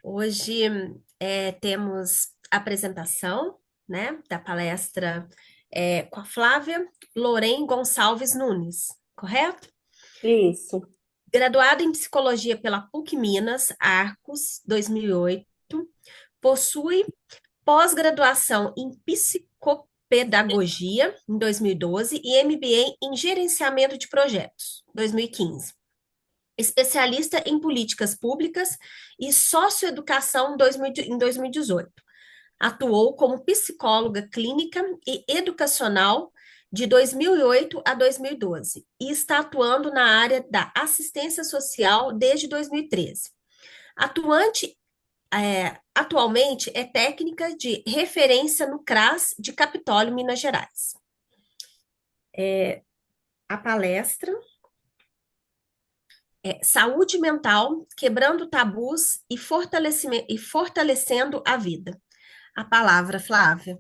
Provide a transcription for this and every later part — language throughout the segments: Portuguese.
Hoje temos a apresentação, né, da palestra com a Flávia Loren Gonçalves Nunes, correto? Isso. Graduada em Psicologia pela PUC Minas, Arcos, 2008, possui pós-graduação em Psicopedagogia, em 2012, e MBA em Gerenciamento de Projetos, 2015. Especialista em políticas públicas e socioeducação em 2018. Atuou como psicóloga clínica e educacional de 2008 a 2012 e está atuando na área da assistência social desde 2013. Atualmente é técnica de referência no CRAS de Capitólio, Minas Gerais. A palestra Saúde mental, quebrando tabus e fortalecendo a vida. A palavra, Flávia.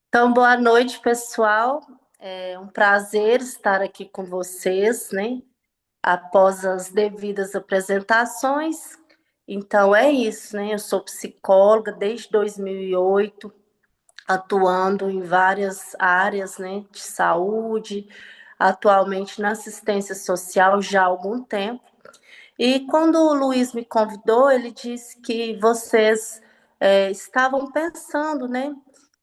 Então, boa noite, pessoal. É um prazer estar aqui com vocês, né? Após as devidas apresentações. Então, é isso, né? Eu sou psicóloga desde 2008, atuando em várias áreas, né? De saúde, atualmente na assistência social já há algum tempo. E quando o Luiz me convidou, ele disse que vocês estavam pensando, né?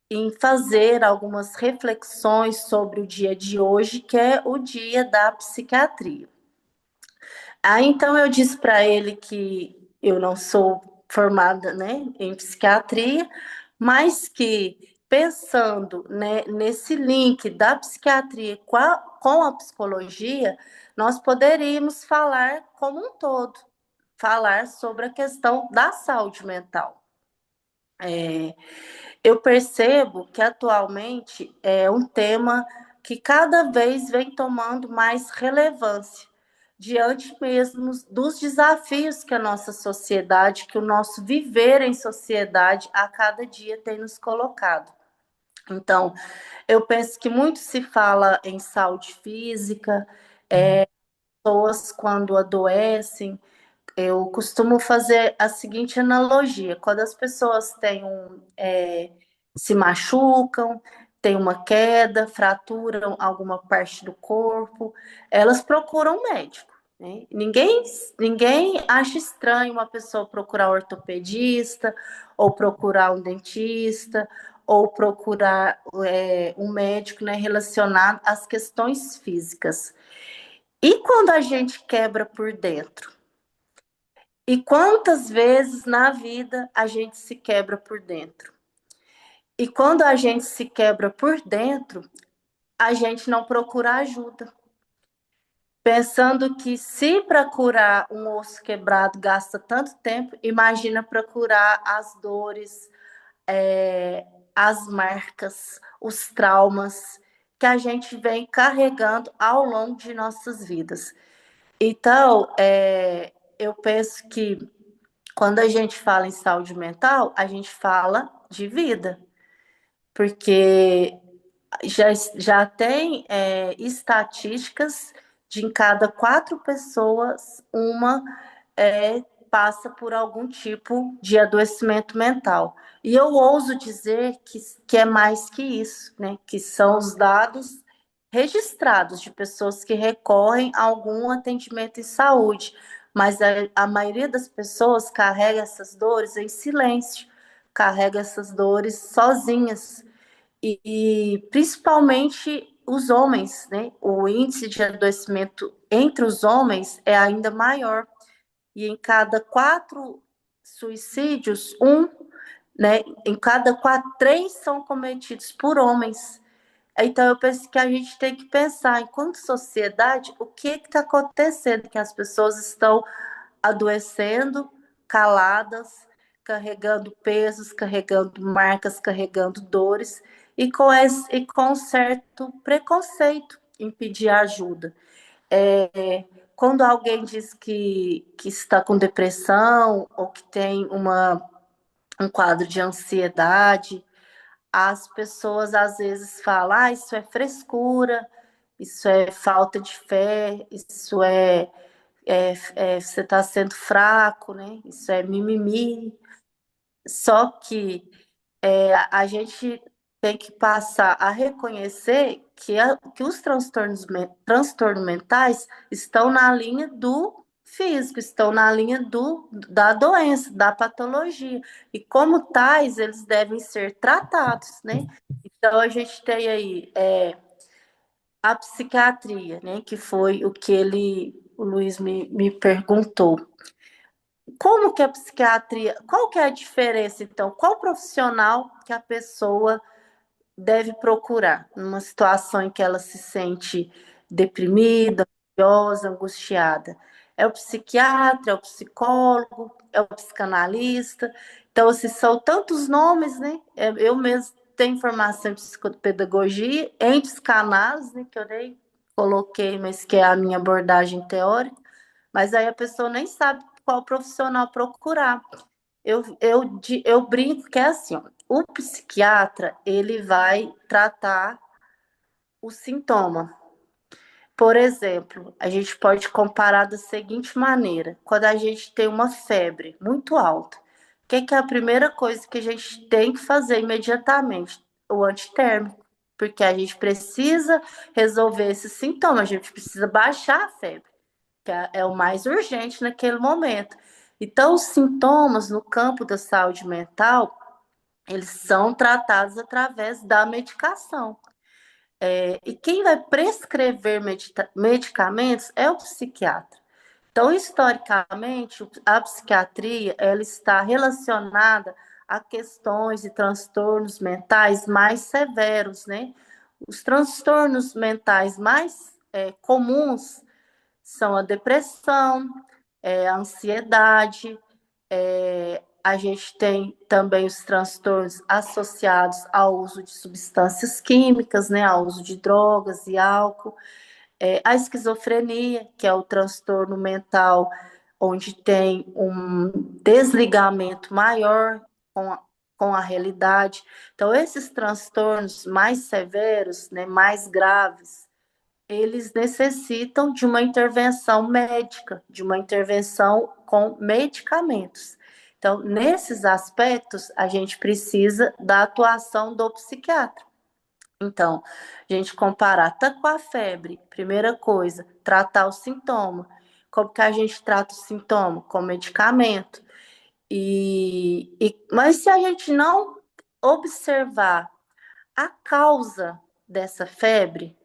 Em fazer algumas reflexões sobre o dia de hoje, que é o dia da psiquiatria. Aí então eu disse para ele que eu não sou formada, né, em psiquiatria, mas que pensando, né, nesse link da psiquiatria com a psicologia, nós poderíamos falar como um todo, falar sobre a questão da saúde mental. É, eu percebo que atualmente é um tema que cada vez vem tomando mais relevância, diante mesmo dos desafios que a nossa sociedade, que o nosso viver em sociedade a cada dia tem nos colocado. Então, eu penso que muito se fala em saúde física, pessoas quando adoecem, eu costumo fazer a seguinte analogia: quando as pessoas se machucam, têm uma queda, fraturam alguma parte do corpo, elas procuram um médico. Né? Ninguém acha estranho uma pessoa procurar um ortopedista, ou procurar um dentista, ou procurar um médico, né, relacionado às questões físicas. E quando a gente quebra por dentro? E quantas vezes na vida a gente se quebra por dentro? E quando a gente se quebra por dentro, a gente não procura ajuda. Pensando que se para curar um osso quebrado gasta tanto tempo, imagina para curar as dores, é, as marcas, os traumas que a gente vem carregando ao longo de nossas vidas. Então, eu penso que quando a gente fala em saúde mental, a gente fala de vida, porque já tem estatísticas de em cada 4 pessoas, uma passa por algum tipo de adoecimento mental. E eu ouso dizer que é mais que isso, né? Que são os dados registrados de pessoas que recorrem a algum atendimento em saúde, mas a maioria das pessoas carrega essas dores em silêncio, carrega essas dores sozinhas, e principalmente os homens, né? O índice de adoecimento entre os homens é ainda maior, e em cada 4 suicídios, né? Em cada 3 são cometidos por homens. Então, eu penso que a gente tem que pensar, enquanto sociedade, o que está acontecendo, que as pessoas estão adoecendo, caladas, carregando pesos, carregando marcas, carregando dores, e com certo preconceito em pedir ajuda. Quando alguém diz que está com depressão ou que tem um quadro de ansiedade, as pessoas às vezes falam: ah, isso é frescura, isso é falta de fé, isso é você está sendo fraco, né? Isso é mimimi. Só que a gente tem que passar a reconhecer que os transtornos mentais estão na linha do físico, estão na linha da doença, da patologia. E como tais, eles devem ser tratados, né? Então, a gente tem aí a psiquiatria, né? Que foi o Luiz me perguntou. Como que a psiquiatria, qual que é a diferença, então? Qual profissional que a pessoa deve procurar numa situação em que ela se sente deprimida, ansiosa, angustiada? É o psiquiatra, é o psicólogo, é o psicanalista. Então, assim, são tantos nomes, né? Eu mesmo tenho formação em psicopedagogia, em psicanálise, né, que eu nem coloquei, mas que é a minha abordagem teórica, mas aí a pessoa nem sabe qual profissional procurar. Eu brinco que é assim, ó, o psiquiatra, ele vai tratar o sintoma. Por exemplo, a gente pode comparar da seguinte maneira: quando a gente tem uma febre muito alta, o que é a primeira coisa que a gente tem que fazer imediatamente? O antitérmico, porque a gente precisa resolver esse sintoma, a gente precisa baixar a febre, que é o mais urgente naquele momento. Então, os sintomas no campo da saúde mental, eles são tratados através da medicação. E quem vai prescrever medicamentos é o psiquiatra. Então, historicamente, a psiquiatria ela está relacionada a questões e transtornos mentais mais severos, né? Os transtornos mentais mais comuns são a depressão, a ansiedade, a gente tem também os transtornos associados ao uso de substâncias químicas, né, ao uso de drogas e álcool, a esquizofrenia, que é o transtorno mental onde tem um desligamento maior com com a realidade. Então, esses transtornos mais severos, né, mais graves, eles necessitam de uma intervenção médica, de uma intervenção com medicamentos. Então, nesses aspectos, a gente precisa da atuação do psiquiatra. Então, a gente comparar tá com a febre, primeira coisa, tratar o sintoma. Como que a gente trata o sintoma? Com medicamento. Mas se a gente não observar a causa dessa febre,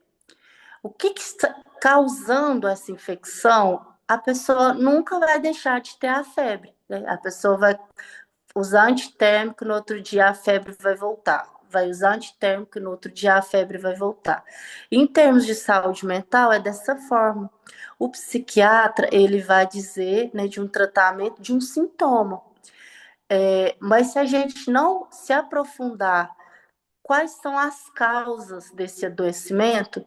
o que está causando essa infecção, a pessoa nunca vai deixar de ter a febre, né? A pessoa vai usar antitérmico, no outro dia a febre vai voltar. Vai usar antitérmico, no outro dia a febre vai voltar. Em termos de saúde mental, é dessa forma. O psiquiatra, ele vai dizer, né, de um tratamento de um sintoma. Mas se a gente não se aprofundar quais são as causas desse adoecimento,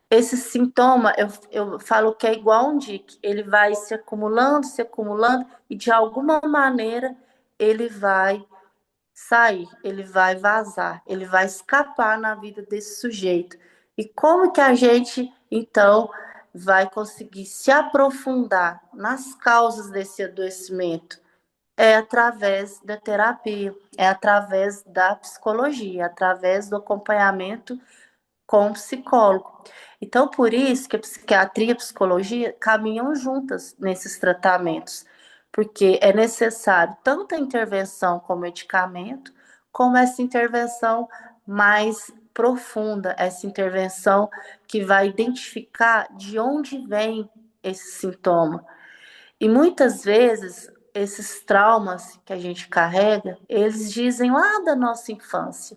esse sintoma, eu falo que é igual um dique, ele vai se acumulando, e de alguma maneira ele vai sair, ele vai vazar, ele vai escapar na vida desse sujeito. E como que a gente, então, vai conseguir se aprofundar nas causas desse adoecimento? É através da terapia, é através da psicologia, é através do acompanhamento com o psicólogo. Então, por isso que a psiquiatria e a psicologia caminham juntas nesses tratamentos, porque é necessário tanto a intervenção com medicamento, como essa intervenção mais profunda, essa intervenção que vai identificar de onde vem esse sintoma. E muitas vezes esses traumas que a gente carrega, eles dizem lá da nossa infância.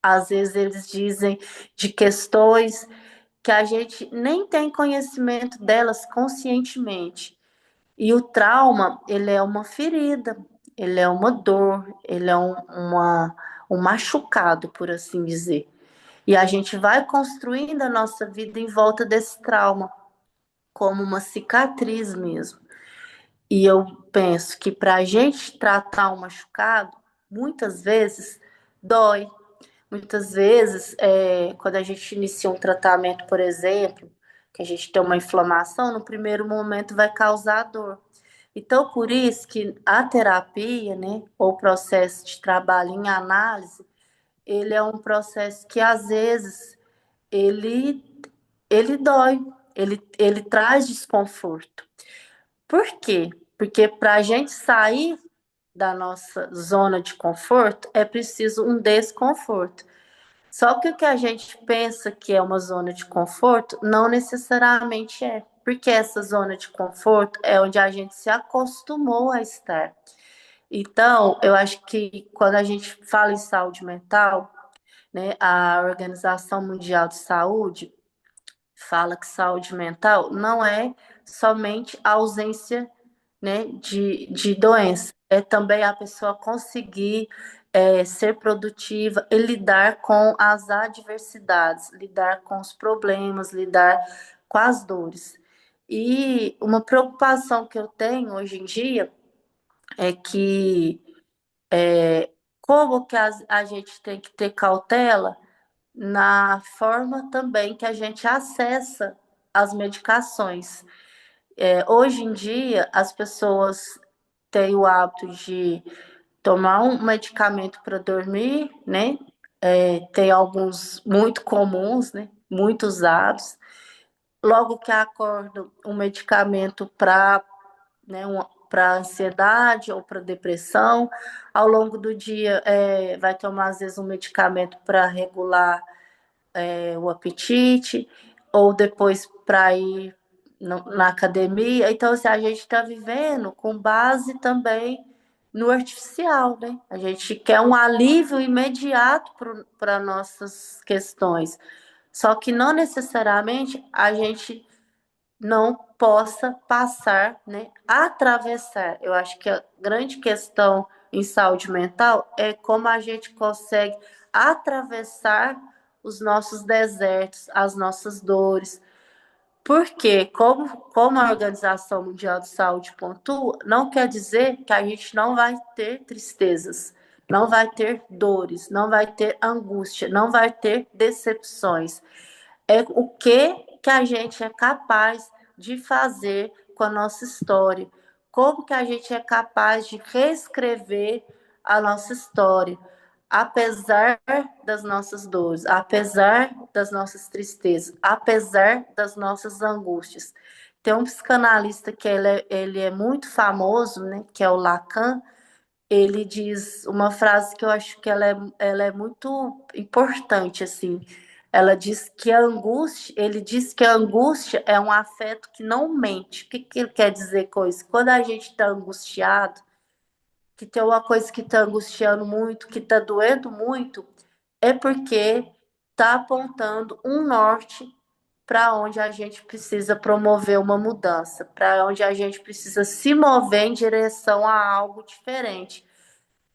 Às vezes eles dizem de questões que a gente nem tem conhecimento delas conscientemente. E o trauma, ele é uma ferida, ele é uma dor, ele é um machucado, por assim dizer. E a gente vai construindo a nossa vida em volta desse trauma, como uma cicatriz mesmo. E eu penso que para a gente tratar um machucado, muitas vezes dói. Muitas vezes, quando a gente inicia um tratamento, por exemplo, que a gente tem uma inflamação, no primeiro momento vai causar dor. Então, por isso que a terapia, né, ou o processo de trabalho em análise, ele é um processo que às vezes ele ele dói, ele traz desconforto. Por quê? Porque para a gente sair da nossa zona de conforto é preciso um desconforto. Só que o que a gente pensa que é uma zona de conforto não necessariamente é, porque essa zona de conforto é onde a gente se acostumou a estar. Então, eu acho que quando a gente fala em saúde mental, né, a Organização Mundial de Saúde fala que saúde mental não é somente a ausência, né, de doença, é também a pessoa conseguir ser produtiva e lidar com as adversidades, lidar com os problemas, lidar com as dores. E uma preocupação que eu tenho hoje em dia é que como que a gente tem que ter cautela na forma também que a gente acessa as medicações. Hoje em dia, as pessoas têm o hábito de tomar um medicamento para dormir, né? Tem alguns muito comuns, né? Muito usados. Logo que acordam, um medicamento para, né, para ansiedade ou para depressão. Ao longo do dia, vai tomar, às vezes, um medicamento para regular o apetite, ou depois para ir na academia. Então, assim, a gente está vivendo com base também no artificial, né? A gente quer um alívio imediato para nossas questões. Só que não necessariamente a gente não possa passar, né, atravessar. Eu acho que a grande questão em saúde mental é como a gente consegue atravessar os nossos desertos, as nossas dores. Porque, como a Organização Mundial de Saúde pontua, não quer dizer que a gente não vai ter tristezas, não vai ter dores, não vai ter angústia, não vai ter decepções. É o que a gente é capaz de fazer com a nossa história, como que a gente é capaz de reescrever a nossa história, apesar das nossas dores, apesar das nossas tristezas, apesar das nossas angústias. Tem um psicanalista que ele é muito famoso, né, que é o Lacan. Ele diz uma frase que eu acho que ela é muito importante, assim. Ela diz que a angústia, ele diz que a angústia é um afeto que não mente. O que, que ele quer dizer com isso? Quando a gente está angustiado, que tem uma coisa que está angustiando muito, que está doendo muito, é porque está apontando um norte para onde a gente precisa promover uma mudança, para onde a gente precisa se mover em direção a algo diferente.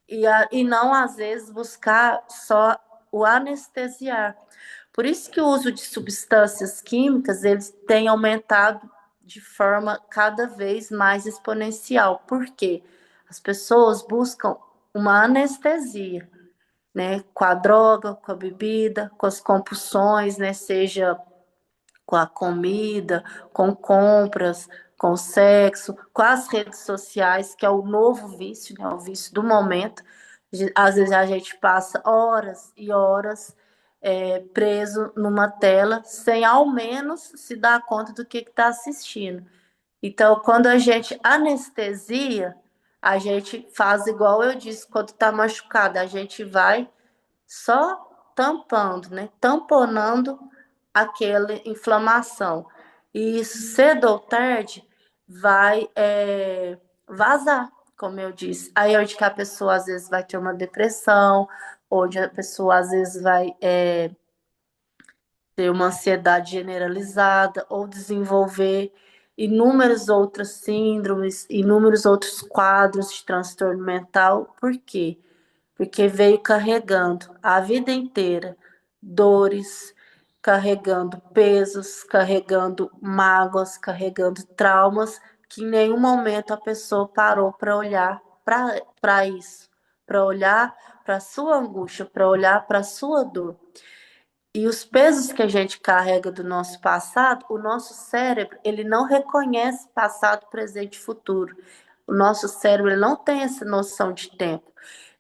E não, às vezes, buscar só o anestesiar. Por isso que o uso de substâncias químicas eles tem aumentado de forma cada vez mais exponencial. Por quê? As pessoas buscam uma anestesia, né? Com a droga, com a bebida, com as compulsões, né? Seja com a comida, com compras, com sexo, com as redes sociais, que é o novo vício, né? O vício do momento. Às vezes a gente passa horas e horas preso numa tela, sem ao menos se dar conta do que está assistindo. Então, quando a gente anestesia, a gente faz igual eu disse, quando está machucado, a gente vai só tampando, né? Tamponando aquela inflamação. E isso, cedo ou tarde, vai vazar, como eu disse. Aí é onde que a pessoa às vezes vai ter uma depressão, onde a pessoa às vezes vai ter uma ansiedade generalizada ou desenvolver inúmeras outras síndromes, inúmeros outros quadros de transtorno mental. Por quê? Porque veio carregando a vida inteira dores, carregando pesos, carregando mágoas, carregando traumas, que em nenhum momento a pessoa parou para olhar para isso, para olhar para a sua angústia, para olhar para a sua dor. E os pesos que a gente carrega do nosso passado, o nosso cérebro, ele não reconhece passado, presente e futuro. O nosso cérebro ele não tem essa noção de tempo.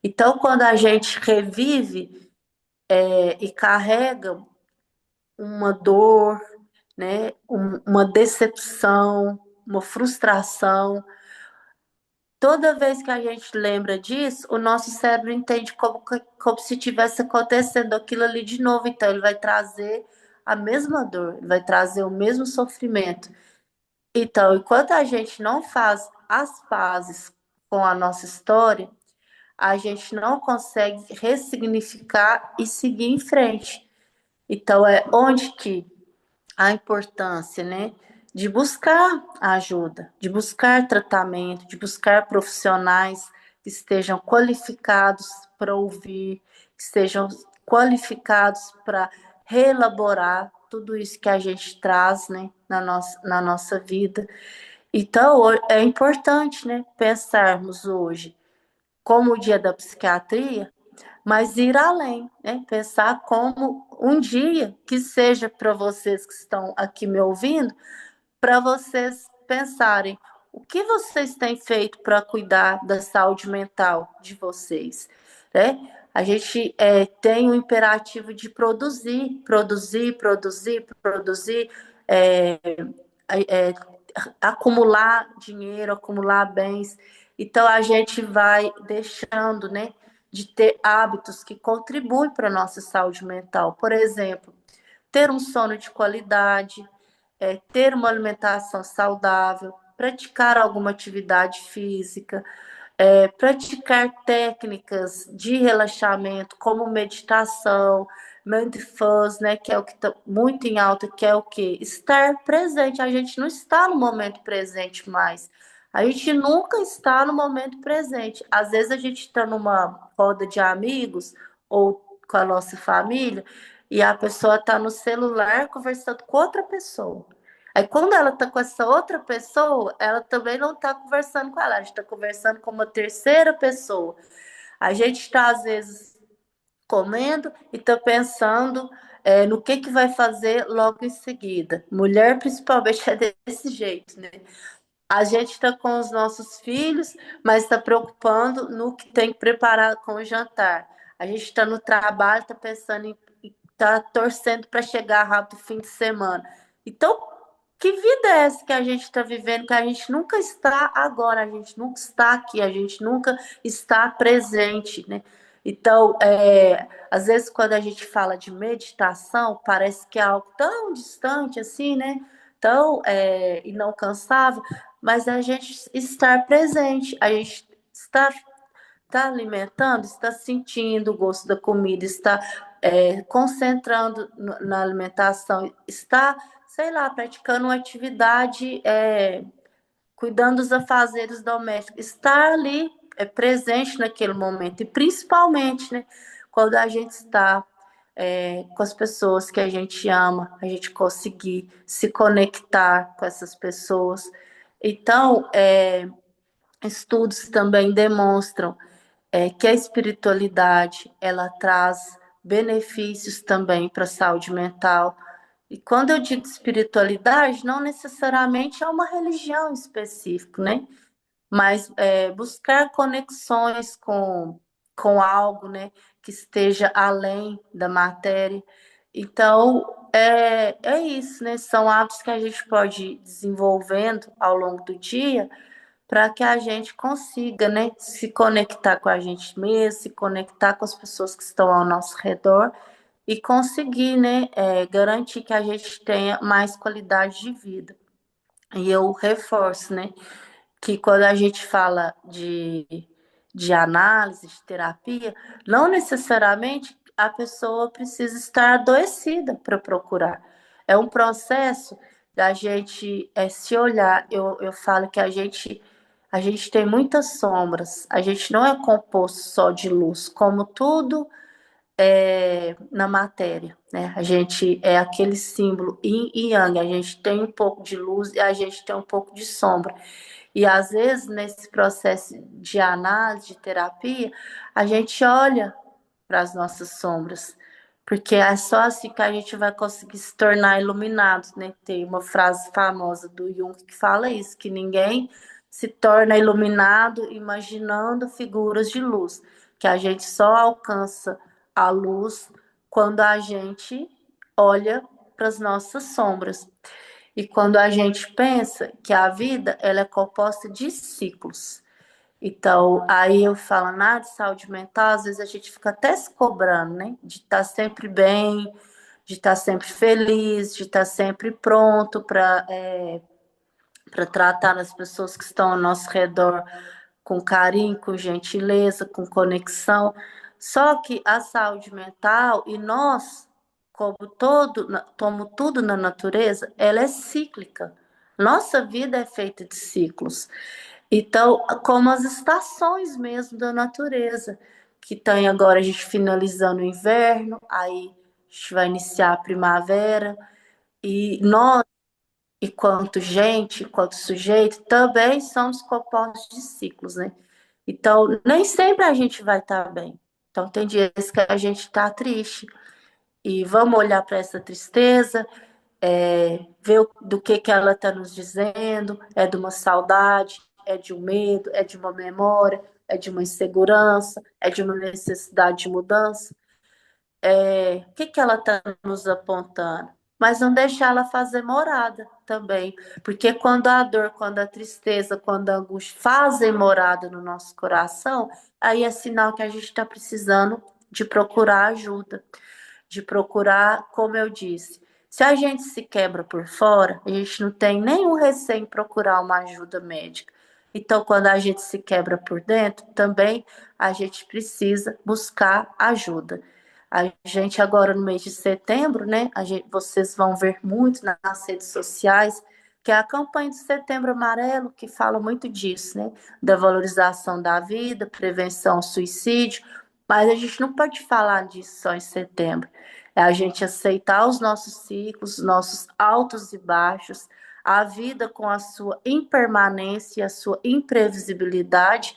Então, quando a gente revive e carrega uma dor, né, uma decepção, uma frustração, toda vez que a gente lembra disso, o nosso cérebro entende como se tivesse acontecendo aquilo ali de novo. Então, ele vai trazer a mesma dor, ele vai trazer o mesmo sofrimento. Então, enquanto a gente não faz as pazes com a nossa história, a gente não consegue ressignificar e seguir em frente. Então, é onde que a importância, né, de buscar ajuda, de buscar tratamento, de buscar profissionais que estejam qualificados para ouvir, que estejam qualificados para reelaborar tudo isso que a gente traz, né, na nossa vida. Então, é importante, né, pensarmos hoje como o Dia da Psiquiatria, mas ir além, né? Pensar como um dia que seja para vocês que estão aqui me ouvindo, para vocês pensarem o que vocês têm feito para cuidar da saúde mental de vocês, né? A gente tem o imperativo de produzir, produzir, produzir, produzir, é, é, acumular dinheiro, acumular bens. Então a gente vai deixando, né, de ter hábitos que contribuem para a nossa saúde mental. Por exemplo, ter um sono de qualidade, ter uma alimentação saudável, praticar alguma atividade física, praticar técnicas de relaxamento, como meditação, mindfulness, né, que é o que está muito em alta, que é o que? Estar presente. A gente não está no momento presente mais. A gente nunca está no momento presente. Às vezes a gente está numa roda de amigos ou com a nossa família e a pessoa está no celular conversando com outra pessoa. Aí, quando ela tá com essa outra pessoa, ela também não tá conversando com ela, a gente tá conversando com uma terceira pessoa. A gente está, às vezes, comendo e tá pensando no que vai fazer logo em seguida. Mulher, principalmente, é desse jeito, né? A gente está com os nossos filhos, mas está preocupando no que tem que preparar com o jantar. A gente está no trabalho, está pensando em está torcendo para chegar rápido o fim de semana. Então, que vida é essa que a gente está vivendo, que a gente nunca está agora, a gente nunca está aqui, a gente nunca está presente, né? Então, às vezes quando a gente fala de meditação, parece que é algo tão distante assim, né? Tão inalcançável, mas a gente estar presente, a gente está alimentando, está sentindo o gosto da comida, está concentrando na alimentação, está, sei lá, praticando uma atividade, cuidando dos afazeres domésticos, estar ali presente naquele momento, e principalmente, né, quando a gente está com as pessoas que a gente ama, a gente conseguir se conectar com essas pessoas. Então, estudos também demonstram que a espiritualidade ela traz benefícios também para a saúde mental. E quando eu digo espiritualidade, não necessariamente é uma religião específica, né? Mas buscar conexões com algo, né, que esteja além da matéria. Então, é isso, né? São hábitos que a gente pode ir desenvolvendo ao longo do dia para que a gente consiga, né, se conectar com a gente mesmo, se conectar com as pessoas que estão ao nosso redor e conseguir, né, garantir que a gente tenha mais qualidade de vida. E eu reforço, né, que quando a gente fala de análise, de terapia, não necessariamente a pessoa precisa estar adoecida para procurar. É um processo da gente se olhar. Eu falo que a gente tem muitas sombras, a gente não é composto só de luz, como tudo na matéria, né? A gente é aquele símbolo yin e yang, a gente tem um pouco de luz e a gente tem um pouco de sombra. E às vezes, nesse processo de análise, de terapia, a gente olha para as nossas sombras, porque é só assim que a gente vai conseguir se tornar iluminados, né? Tem uma frase famosa do Jung que fala isso, que ninguém se torna iluminado imaginando figuras de luz, que a gente só alcança a luz quando a gente olha para as nossas sombras. E quando a gente pensa que a vida ela é composta de ciclos. Então, aí eu falo nada de saúde mental, às vezes a gente fica até se cobrando, né? De estar sempre bem, de estar sempre feliz, de estar sempre pronto para tratar as pessoas que estão ao nosso redor com carinho, com gentileza, com conexão. Só que a saúde mental e nós, como tudo na natureza, ela é cíclica. Nossa vida é feita de ciclos. Então, como as estações mesmo da natureza, que tem agora a gente finalizando o inverno, aí a gente vai iniciar a primavera, e nós, enquanto gente, enquanto sujeito, também somos compostos de ciclos, né? Então, nem sempre a gente vai estar bem. Então, tem dias que a gente está triste, e vamos olhar para essa tristeza, ver do que ela está nos dizendo, é de uma saudade, é de um medo, é de uma memória, é de uma insegurança, é de uma necessidade de mudança. O que ela está nos apontando? Mas não deixar ela fazer morada também, porque quando a dor, quando a tristeza, quando a angústia fazem morada no nosso coração, aí é sinal que a gente está precisando de procurar ajuda, de procurar, como eu disse, se a gente se quebra por fora, a gente não tem nenhum receio em procurar uma ajuda médica. Então, quando a gente se quebra por dentro, também a gente precisa buscar ajuda. A gente agora no mês de setembro, né? Vocês vão ver muito nas redes sociais que é a campanha de Setembro Amarelo que fala muito disso, né? Da valorização da vida, prevenção ao suicídio, mas a gente não pode falar disso só em setembro. É a gente aceitar os nossos ciclos, os nossos altos e baixos, a vida com a sua impermanência e a sua imprevisibilidade,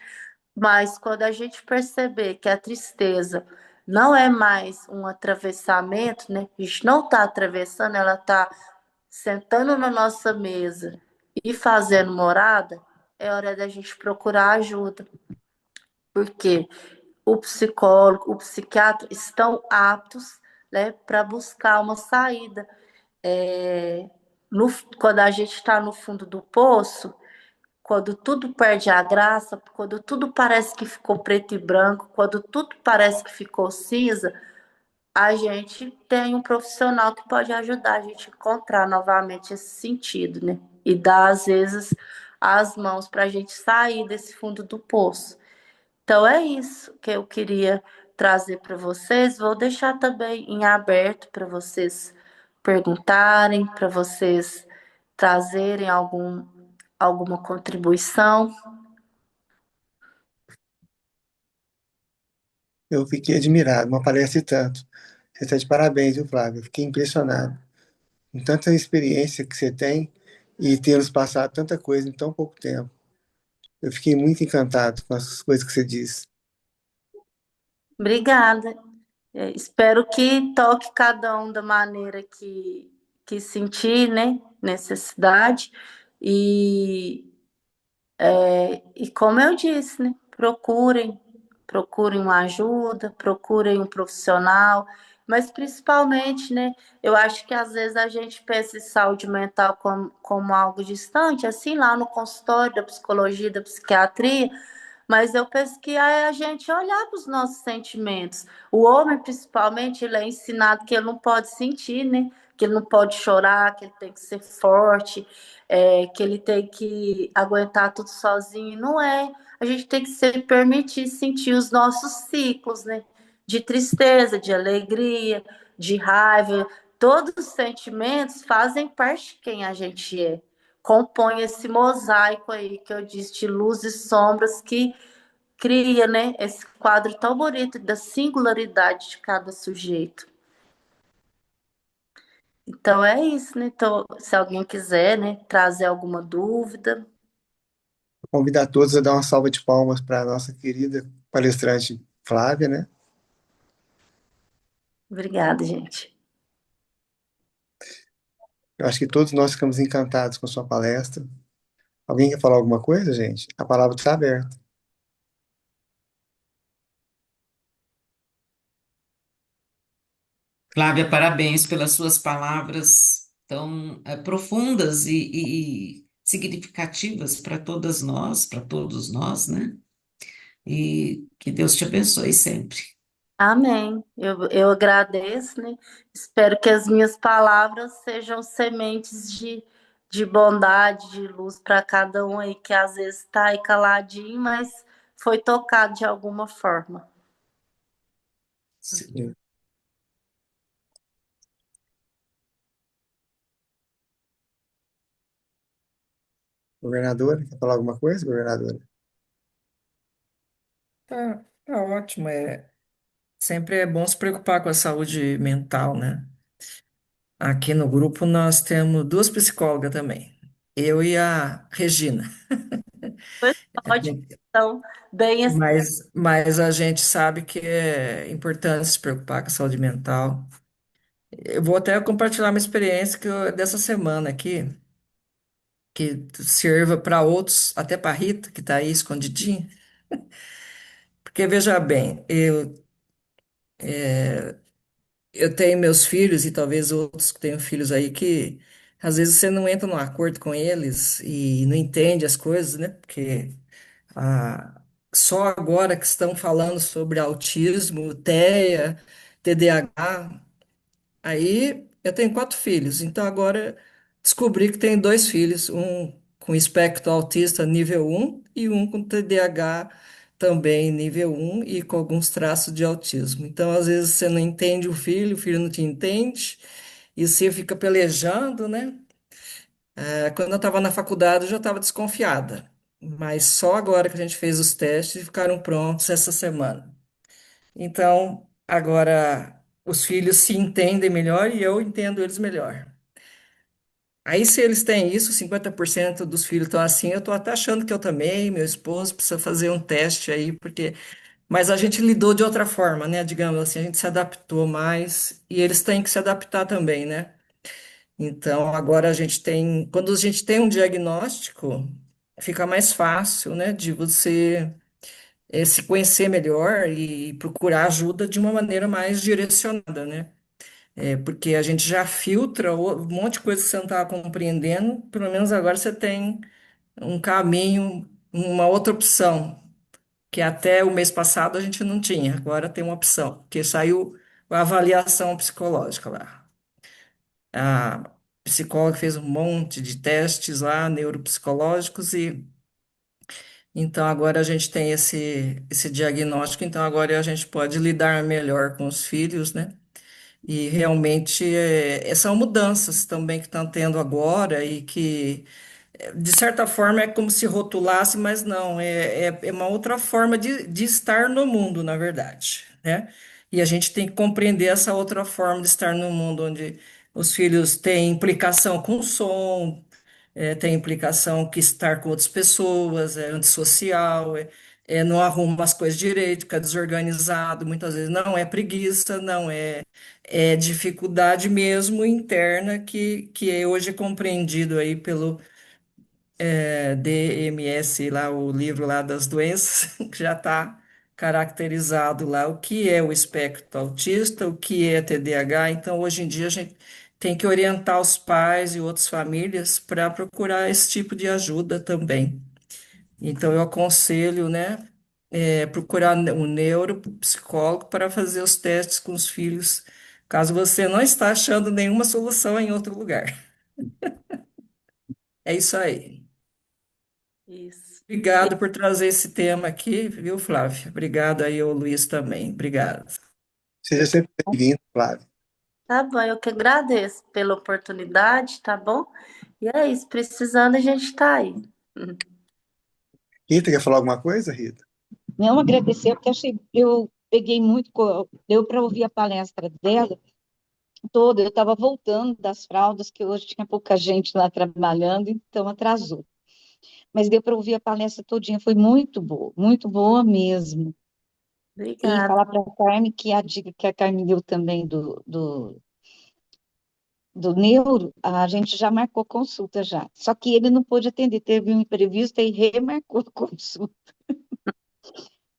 mas quando a gente perceber que a tristeza não é mais um atravessamento, né? A gente não está atravessando, ela está sentando na nossa mesa e fazendo morada, é hora da gente procurar ajuda. Porque o psicólogo, o psiquiatra estão aptos, né, para buscar uma saída. É, quando a gente está no fundo do poço, quando tudo perde a graça, quando tudo parece que ficou preto e branco, quando tudo parece que ficou cinza, a gente tem um profissional que pode ajudar a gente a encontrar novamente esse sentido, né? E dar, às vezes, as mãos para a gente sair desse fundo do poço. Então é isso que eu queria trazer para vocês. Vou deixar também em aberto para vocês perguntarem, para vocês trazerem alguma contribuição. Eu fiquei admirado, uma palestra e tanto. Você está de parabéns, viu, Flávio? Eu fiquei impressionado com tanta experiência que você tem e ter nos passado tanta coisa em tão pouco tempo. Eu fiquei muito encantado com as coisas que você disse. Obrigada. Espero que toque cada um da maneira que sentir, né? Necessidade. E e como eu disse, né? Procurem uma ajuda, procurem um profissional, mas principalmente, né? Eu acho que às vezes a gente pensa em saúde mental como algo distante, assim, lá no consultório da psicologia, da psiquiatria, mas eu penso que é a gente olhar para os nossos sentimentos. O homem, principalmente, ele é ensinado que ele não pode sentir, né? Que ele não pode chorar, que ele tem que ser forte, que ele tem que aguentar tudo sozinho. Não é. A gente tem que se permitir sentir os nossos ciclos, né? De tristeza, de alegria, de raiva. Todos os sentimentos fazem parte de quem a gente é. Compõe esse mosaico aí que eu disse de luz e sombras que cria, né, esse quadro tão bonito da singularidade de cada sujeito. Então é isso, né? Então, se alguém quiser, né, trazer alguma dúvida. Vou convidar todos a dar uma salva de palmas para a nossa querida palestrante Flávia, né? Obrigada, gente. Eu acho que todos nós ficamos encantados com sua palestra. Alguém quer falar alguma coisa, gente? A palavra está aberta. Flávia, parabéns pelas suas palavras tão profundas e significativas para todas nós, para todos nós, né? E que Deus te abençoe sempre. Amém. Eu agradeço, né? Espero que as minhas palavras sejam sementes de bondade, de luz para cada um aí que às vezes está aí caladinho, mas foi tocado de alguma forma. Sim. Governadora, quer falar alguma coisa, governadora? Tá ótimo. Sempre é bom se preocupar com a saúde mental, né? Aqui no grupo nós temos duas psicólogas também, eu e a Regina. Foi A ótimo. gente- Então, bem, mas a gente sabe que é importante se preocupar com a saúde mental. Eu vou até compartilhar uma experiência dessa semana aqui, que sirva para outros, até para a Rita, que está aí escondidinha. Porque veja bem, eu tenho meus filhos e talvez outros que tenham filhos aí que às vezes você não entra num acordo com eles e não entende as coisas, né? Porque ah, só agora que estão falando sobre autismo, TEA, TDAH, aí eu tenho quatro filhos, então agora descobri que tenho dois filhos, um com espectro autista nível um e um com TDAH também nível um e com alguns traços de autismo. Então, às vezes, você não entende o filho não te entende, e você fica pelejando, né? Quando eu estava na faculdade, eu já estava desconfiada, mas só agora que a gente fez os testes e ficaram prontos essa semana. Então, agora os filhos se entendem melhor e eu entendo eles melhor. Aí, se eles têm isso, 50% dos filhos estão assim, eu estou até achando que eu também, meu esposo, precisa fazer um teste aí, porque. Mas a gente lidou de outra forma, né? Digamos assim, a gente se adaptou mais e eles têm que se adaptar também, né? Então, agora a gente tem. Quando a gente tem um diagnóstico, fica mais fácil, né? De você se conhecer melhor e procurar ajuda de uma maneira mais direcionada, né? Porque a gente já filtra um monte de coisa que você não estava compreendendo, pelo menos agora você tem um caminho, uma outra opção, que até o mês passado a gente não tinha, agora tem uma opção, que saiu a avaliação psicológica lá. A psicóloga fez um monte de testes lá, neuropsicológicos, e então agora a gente tem esse diagnóstico, então agora a gente pode lidar melhor com os filhos, né? E realmente são mudanças também que estão tendo agora e que, de certa forma, é como se rotulasse, mas não, é uma outra forma de estar no mundo, na verdade, né? E a gente tem que compreender essa outra forma de estar no mundo, onde os filhos têm implicação com o som, tem implicação que estar com outras pessoas, é antissocial, não arruma as coisas direito, fica desorganizado, muitas vezes não é preguiça, não é dificuldade mesmo interna que hoje é compreendido aí pelo DMS, lá, o livro lá das doenças, que já está caracterizado lá o que é o espectro autista, o que é TDAH. Então, hoje em dia, a gente tem que orientar os pais e outras famílias para procurar esse tipo de ajuda também. Então, eu aconselho, né, procurar um neuropsicólogo para fazer os testes com os filhos, caso você não está achando nenhuma solução em outro lugar. É isso aí. isso. Obrigado por trazer esse tema aqui, viu, Flávio? Obrigado aí, o Luiz também. Obrigado. Seja sempre bem-vindo, Flávio. Tá bom, eu que agradeço pela oportunidade, tá bom? E é isso, precisando a gente tá aí. Rita, quer falar alguma coisa, Rita? Não agradecer, porque eu peguei muito, deu para ouvir a palestra dela toda. Eu estava voltando das fraldas, que hoje tinha pouca gente lá trabalhando, então atrasou. Mas deu para ouvir a palestra todinha, foi muito boa mesmo. E Obrigada. falar para a Carmen que a dica que a Carmen deu também do neuro, a gente já marcou consulta já. Só que ele não pôde atender, teve um imprevisto e remarcou a consulta.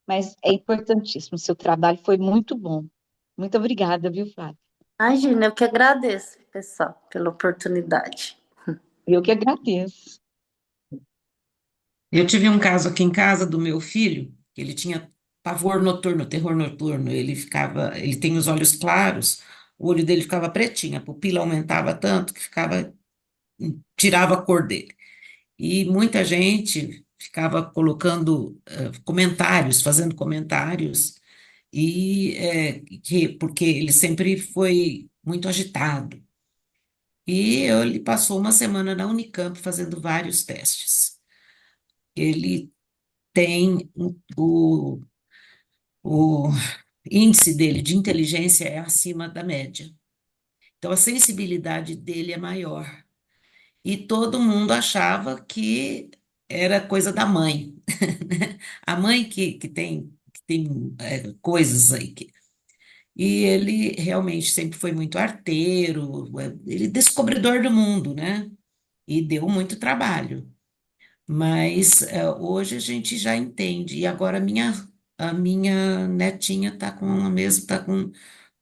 Mas é importantíssimo, seu trabalho foi muito bom. Muito obrigada, viu, Flávia? Imagina, eu que agradeço, pessoal, pela oportunidade. Eu que agradeço. Eu tive um caso aqui em casa do meu filho, que ele tinha pavor noturno, terror noturno. Ele tem os olhos claros, o olho dele ficava pretinho, a pupila aumentava tanto que tirava a cor dele. E muita gente ficava colocando comentários, fazendo comentários, porque ele sempre foi muito agitado. Ele passou uma semana na Unicamp fazendo vários testes. Ele tem o índice dele de inteligência é acima da média. Então, a sensibilidade dele é maior. E todo mundo achava que era coisa da mãe, né? A mãe que tem coisas aí. E ele realmente sempre foi muito arteiro, ele descobridor do mundo, né? E deu muito trabalho. Mas hoje a gente já entende. E agora a minha netinha está com a mesma, tá com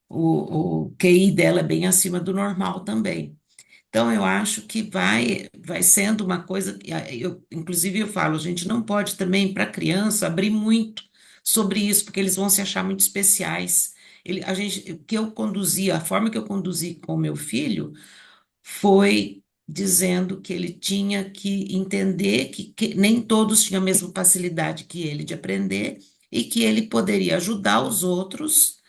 o QI dela é bem acima do normal também. Então, eu acho que vai sendo uma coisa, inclusive eu falo, a gente não pode também, para criança, abrir muito sobre isso, porque eles vão se achar muito especiais. A forma que eu conduzi com o meu filho foi dizendo que ele tinha que entender que nem todos tinham a mesma facilidade que ele de aprender e que ele poderia ajudar os outros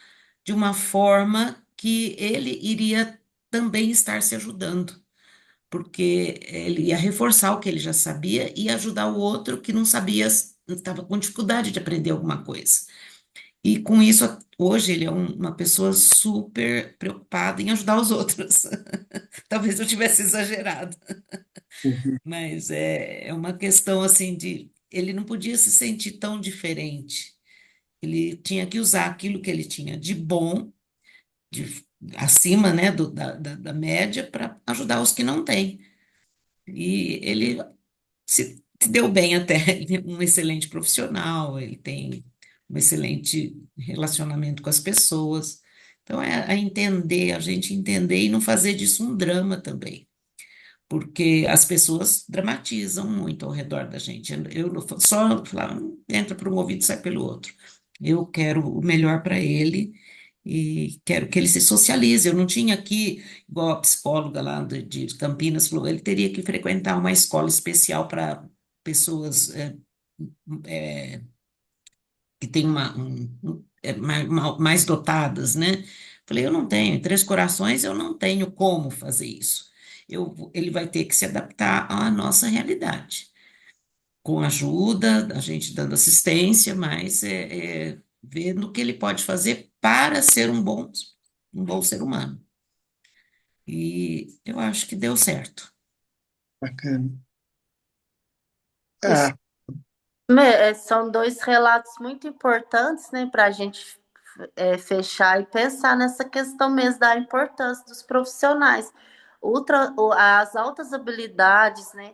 de uma forma que ele iria também estar se ajudando, porque ele ia reforçar o que ele já sabia e ajudar o outro que não sabia, estava com dificuldade de aprender alguma coisa. E com isso, hoje ele é uma pessoa super preocupada em ajudar os outros. Talvez eu tivesse exagerado, Uhum. mas é uma questão assim de ele não podia se sentir tão diferente. Ele tinha que usar aquilo que ele tinha de bom, acima, né, da média, para ajudar os que não têm. E ele se deu bem até, ele é um excelente profissional, ele tem um excelente relacionamento com as pessoas. Então, a gente entender e não fazer disso um drama também, porque as pessoas dramatizam muito ao redor da gente. Eu não só falar, entra por um ouvido e sai pelo outro. Eu quero o melhor para ele e quero que ele se socialize. Eu não tinha aqui, igual a psicóloga lá de Campinas falou, ele teria que frequentar uma escola especial para pessoas que têm mais dotadas, né? Falei, eu não tenho, em Três Corações eu não tenho como fazer isso. Ele vai ter que se adaptar à nossa realidade, com ajuda, a gente dando assistência, mas vendo o que ele pode fazer para ser um bom ser humano. E eu acho que deu certo. Bacana. Isso, Ah, são dois relatos muito importantes, né, para a gente fechar e pensar nessa questão mesmo da importância dos profissionais. As altas habilidades, né,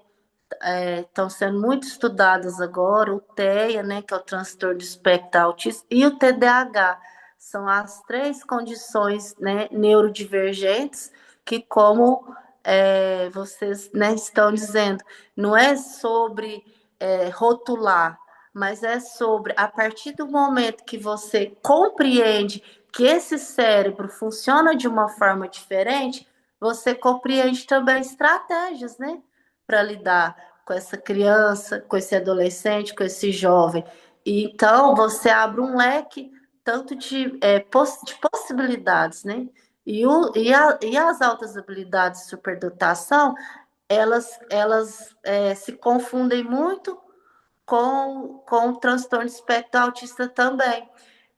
estão sendo muito estudadas agora, o TEA, né, que é o transtorno de espectro autista, e o TDAH. São as três condições, né, neurodivergentes que, como vocês, né, estão dizendo, não é sobre rotular, mas é sobre, a partir do momento que você compreende que esse cérebro funciona de uma forma diferente, você compreende também estratégias, né, para lidar com essa criança, com esse adolescente, com esse jovem. E, então, você abre um leque tanto de possibilidades, né? E as altas habilidades de superdotação, elas se confundem muito com o transtorno de espectro autista também.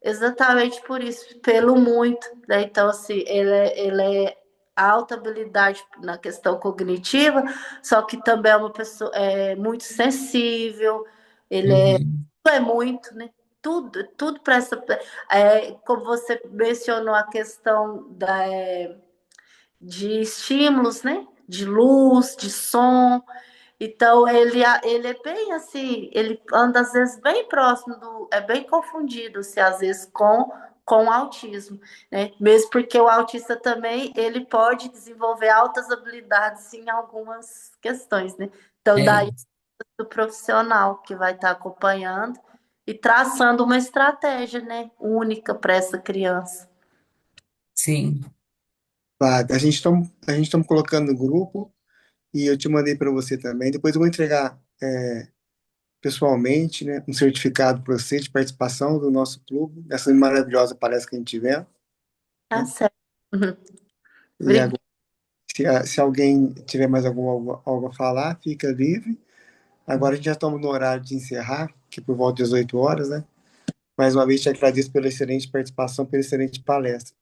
Exatamente por isso, pelo muito, né? Então, assim, ele é alta habilidade na questão cognitiva, só que também é uma pessoa muito sensível, ele Uhum. é muito, né? tudo presta. Como você mencionou a questão de estímulos, né? De luz, de som. Então, ele é bem assim, ele anda às vezes bem próximo é bem confundido, se às vezes com o autismo, né? Mesmo porque o autista também, ele pode desenvolver altas habilidades em algumas questões, né? Então, É, daí do profissional que vai estar acompanhando e traçando uma estratégia, né, única para essa criança. sim. Flávia, a gente estamos colocando no grupo e eu te mandei para você também. Depois eu vou entregar pessoalmente, né, um certificado para você de participação do nosso clube, nessa maravilhosa palestra que a gente tiver, Tá né? certo. Uhum. E Obrigada. agora, se alguém tiver mais algo a falar, fica livre. Agora a gente já estamos no horário de encerrar, que é por volta das 18 horas, né? Mais uma vez te agradeço pela excelente participação, pela excelente palestra.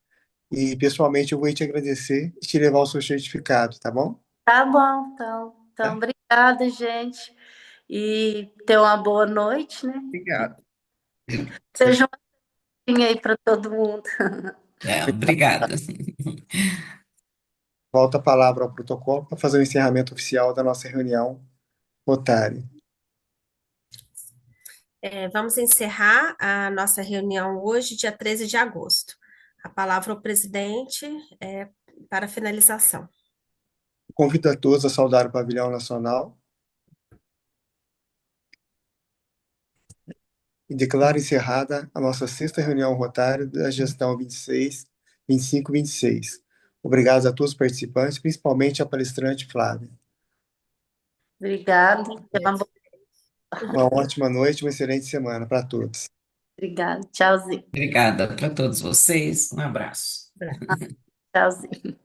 E pessoalmente eu vou te agradecer e te levar o seu certificado, tá bom? Tá bom, então. Então, Tá? obrigada, gente. E tenha uma boa noite, né? Obrigado. Seja um assim aí para todo mundo. Obrigada. Volta a palavra ao protocolo para fazer o encerramento oficial da nossa reunião Rotary. Vamos encerrar a nossa reunião hoje, dia 13 de agosto. A palavra ao presidente para finalização. Convido a todos a saudar o pavilhão nacional e declaro encerrada a nossa sexta reunião Rotária da gestão 26, 25 e 26. Obrigado a todos os participantes, principalmente a palestrante Flávia. Obrigada. Uma ótima noite, uma excelente semana para todos. Obrigada. Tchauzinho. Obrigada para todos vocês. Um abraço. Tchauzinho.